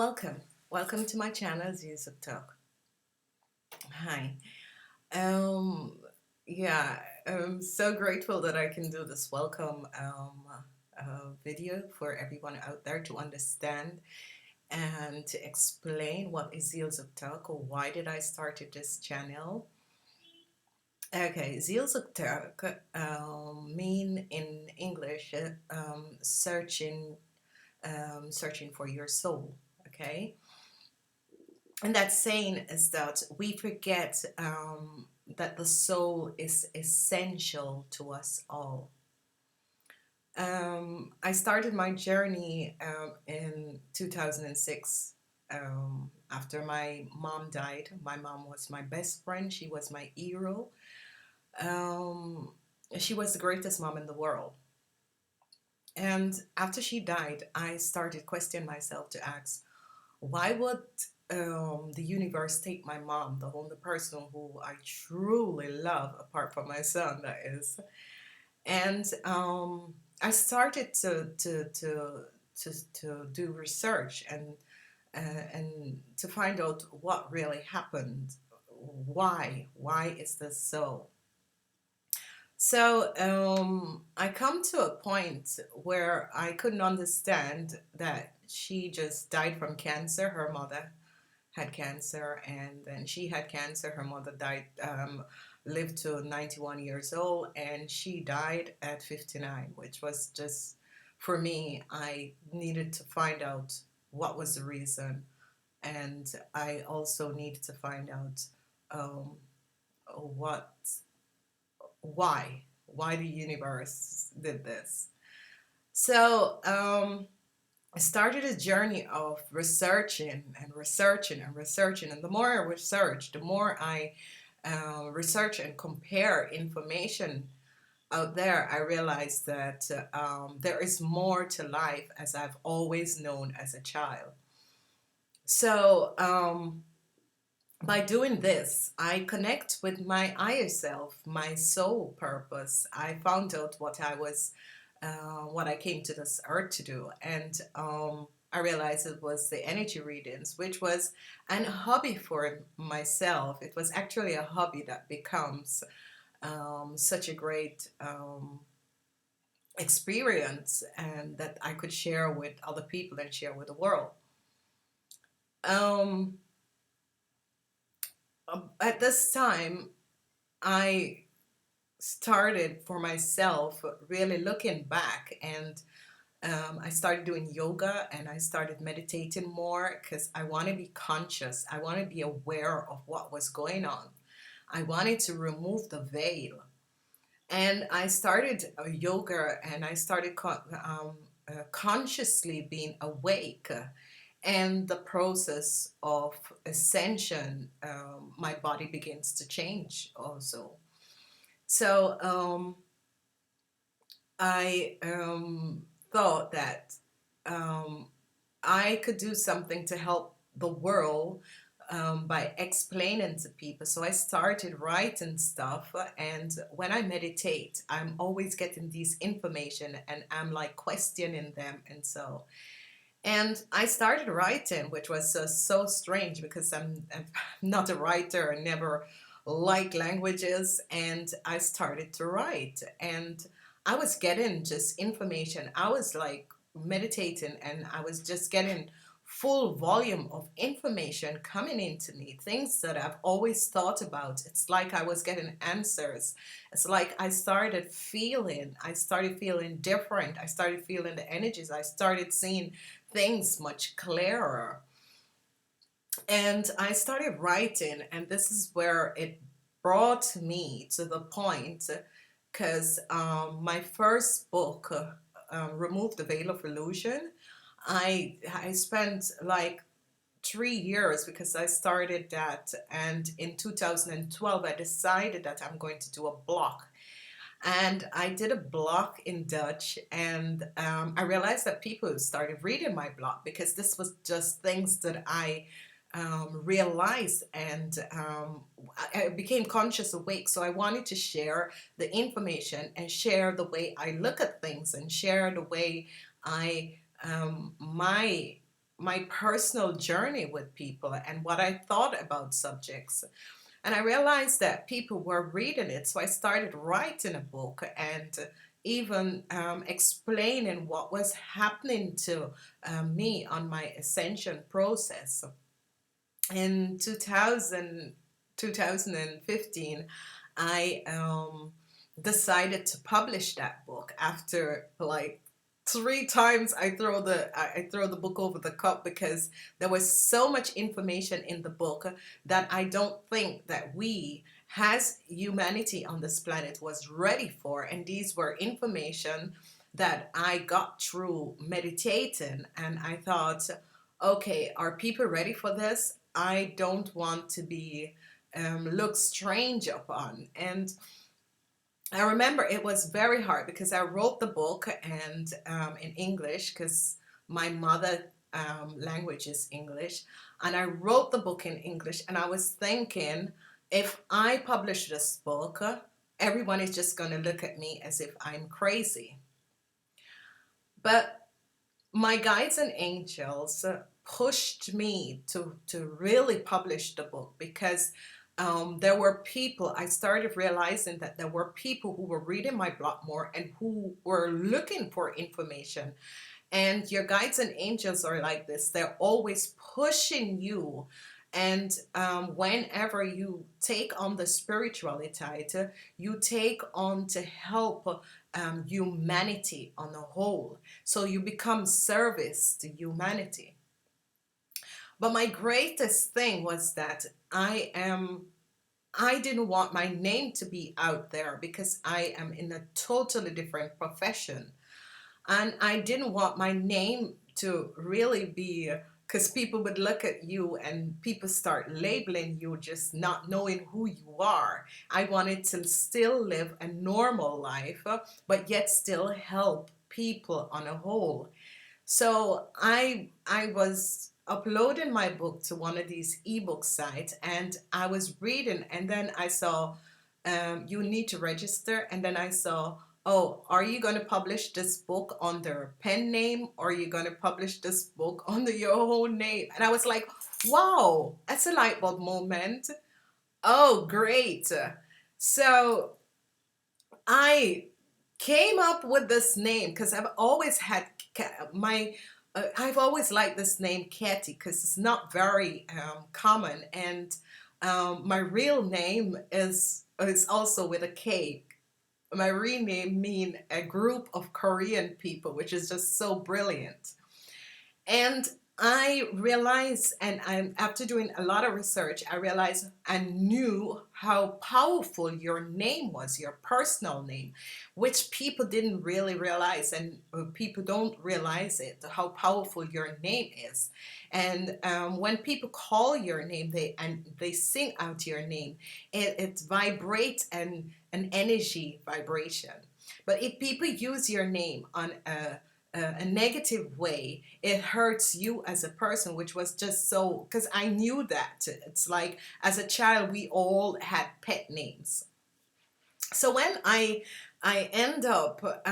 Welcome. Welcome to my channel, Zeus of Talk. Hi. Um, yeah, I'm so grateful that I can do this welcome video for everyone out there to understand and to explain what is Zeals of Talk or why did I started this channel. Okay, Zeals of Talk mean in English searching for your soul. Okay, and that saying is that we forget that the soul is essential to us all. I started my journey in 2006 after my mom died. My mom was my best friend, she was my hero. Um, she was the greatest mom in the world. And after she died, I started questioning myself to ask, why would the universe take my mom, the only person who I truly love, apart from my son, that is? And I started to do research and to find out what really happened. Why is this so? So I come to a point where I couldn't understand that she just died from cancer. Her mother had cancer, and then she had cancer. Her mother died, lived to 91 years old, and she died at 59, which was just, for me, I needed to find out what was the reason, and I also needed to find out um, what why the universe did this. So I started a journey of researching and researching and researching, and the more I research, the more I research and compare information out there, I realized that there is more to life as I've always known as a child. So by doing this, I connect with my higher self, my soul purpose. I found out what I came to this earth to do, and I realized it was the energy readings, which was an hobby for myself. It was actually a hobby that becomes such a great experience, and that I could share with other people and share with the world. Um, at this time, I started for myself really looking back, and I started doing yoga and I started meditating more because I want to be conscious. I want to be aware of what was going on. I wanted to remove the veil. And I started yoga, and I started consciously being awake. And the process of ascension, my body begins to change also. So I thought that um, I could do something to help the world by explaining to people. So I started writing stuff, and when I meditate, I'm always getting these information, and I'm like questioning them, and so. And I started writing, which was so strange because I'm not a writer. I never liked languages, and I started to write, and I was getting just information. I was like meditating, and I was just getting full volume of information coming into me, things that I've always thought about. It's like I was getting answers. It's like I started feeling different. I started feeling the energies. I started seeing things much clearer. And I started writing, and this is where it brought me to the point, because my first book, Remove the Veil of Illusion, I spent like 3 years because I started that, and in 2012 I decided that I'm going to do a block, and I did a blog in Dutch, and I realized that people started reading my blog because this was just things that I realized, and I became conscious awake. So I wanted to share the information and share the way I look at things and share the way I my my personal journey with people and what I thought about subjects. And I realized that people were reading it, so I started writing a book and even explaining what was happening to me on my ascension process. In 2015, I decided to publish that book after like three times I throw the book over the cup because there was so much information in the book that I don't think that we as humanity on this planet was ready for, and these were information that I got through meditating, and I thought, okay, are people ready for this? I don't want to be looked strange upon. And I remember it was very hard because I wrote the book and in English because my mother language is English, and I wrote the book in English, and I was thinking if I publish this book, everyone is just going to look at me as if I'm crazy. But my guides and angels pushed me to really publish the book because there were people, I started realizing that there were people who were reading my blog more and who were looking for information. And your guides and angels are like this, they're always pushing you. And whenever you take on the spirituality, you take on to help humanity on a whole. So you become service to humanity. But my greatest thing was that I didn't want my name to be out there because I am in a totally different profession. And I didn't want my name to really be, because people would look at you and people start labeling you just not knowing who you are. I wanted to still live a normal life, but yet still help people on a whole. So I was uploading my book to one of these ebook sites, and I was reading, and then I saw you need to register, and then I saw, oh, are you going to publish this book under a pen name, or are you going to publish this book under your whole name? And I was like, wow, that's a light bulb moment. Oh, great. So I came up with this name because I've always had my I've always liked this name Kathye because it's not very common, and my real name is also with a K. My real name mean a group of Korean people, which is just so brilliant. And I realized, and I'm after doing a lot of research, I realized I knew how powerful your name was, your personal name, which people didn't really realize, and people don't realize it, how powerful your name is. And when people call your name, they sing out your name, it vibrates an energy vibration. But if people use your name on a negative way, it hurts you as a person, which was just so, because I knew that. It's like as a child, we all had pet names. So when I end up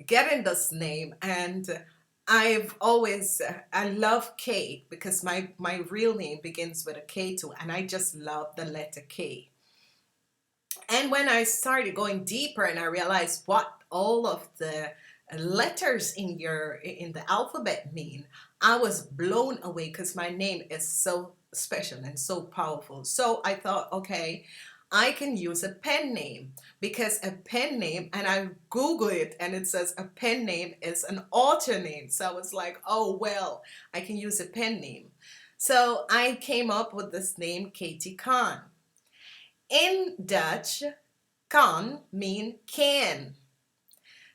getting this name, and I've always I love K because my real name begins with a K too, and I just love the letter K. And when I started going deeper and I realized what all of the letters in the alphabet mean, I was blown away because my name is so special and so powerful. So I thought, okay, I can use a pen name, because a pen name, and I Google it and it says a pen name is an author name. So I was like, oh well, I can use a pen name. So I came up with this name, Katie Kaan. In Dutch, Kaan mean can.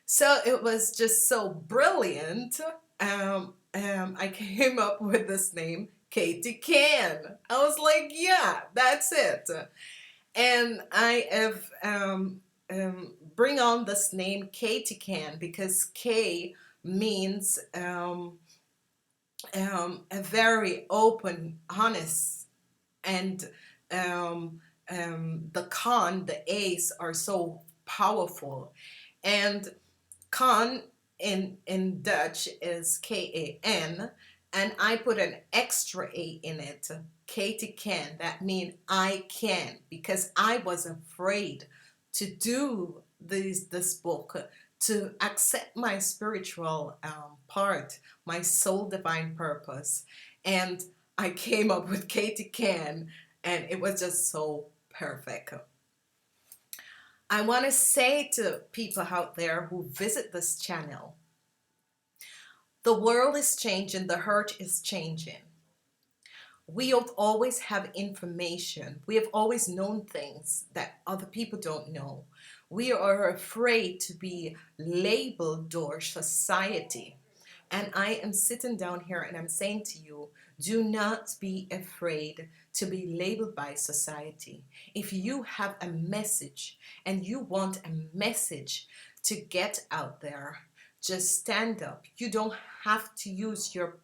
So it was just so brilliant. I came up with this name, Katie Can. I was like, yeah, that's it. And I have bring on this name Katie Can because K means a very open, honest, and the Khan, the A's are so powerful. And Kaan in Dutch is Kan, and I put an extra A in it. Katie can. That means I can, because I was afraid to do this book, to accept my spiritual part, my soul divine purpose, and I came up with Katie can, and it was just so perfect. I want to say to people out there who visit this channel, the world is changing, the hurt is changing. We have always have information. We have always known things that other people don't know. We are afraid to be labeled or society. And I am sitting down here and I'm saying to you, do not be afraid to be labeled by society. If you have a message and you want a message to get out there, just stand up. You don't have to use your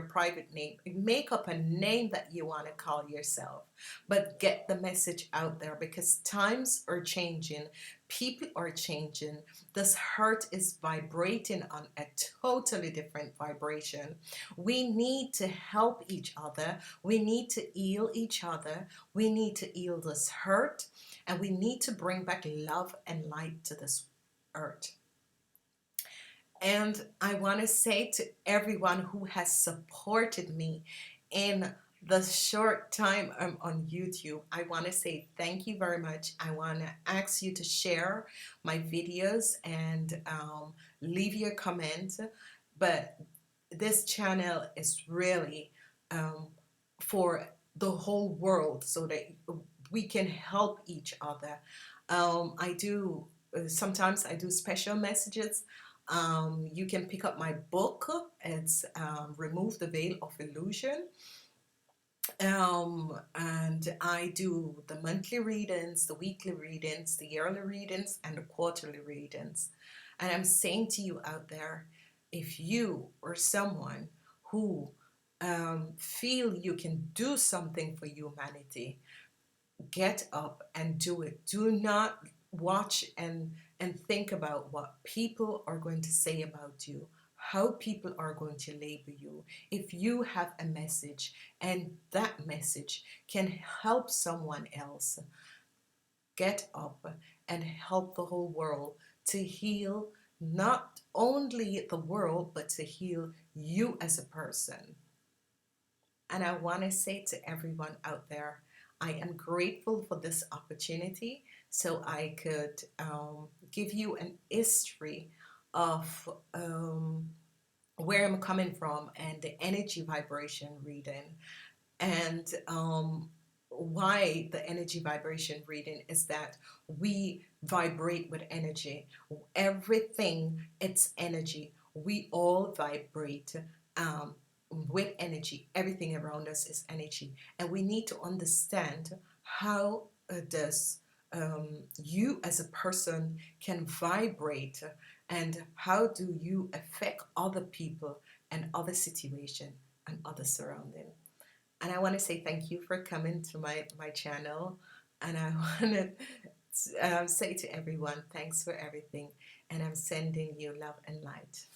private name. Make up a name that you want to call yourself, but get the message out there, because times are changing, people are changing. This hurt is vibrating on a totally different vibration. We need to help each other. We need to heal each other. We need to heal this hurt, and we need to bring back love and light to this earth. And I want to say to everyone who has supported me in the short time I'm on YouTube, I want to say thank you very much. I want to ask you to share my videos and leave your comment. But this channel is really for the whole world, so that we can help each other. I do sometimes I do special messages. You can pick up my book. It's Remove the Veil of Illusion. And I do the monthly readings, the weekly readings, the yearly readings, and the quarterly readings. And I'm saying to you out there, if you or someone who feel you can do something for humanity, get up and do it. Do not watch and think about what people are going to say about you, how people are going to label you. If you have a message and that message can help someone else, get up and help the whole world to heal, not only the world, but to heal you as a person. And I want to say to everyone out there, I am grateful for this opportunity, so I could give you an history of where I'm coming from and the energy vibration reading. And why the energy vibration reading is that we vibrate with energy. Everything, it's energy. We all vibrate with energy. Everything around us is energy. And we need to understand how does you as a person can vibrate, and how do you affect other people and other situation and other surrounding. And I want to say thank you for coming to my channel. And I want to say to everyone, thanks for everything. And I'm sending you love and light.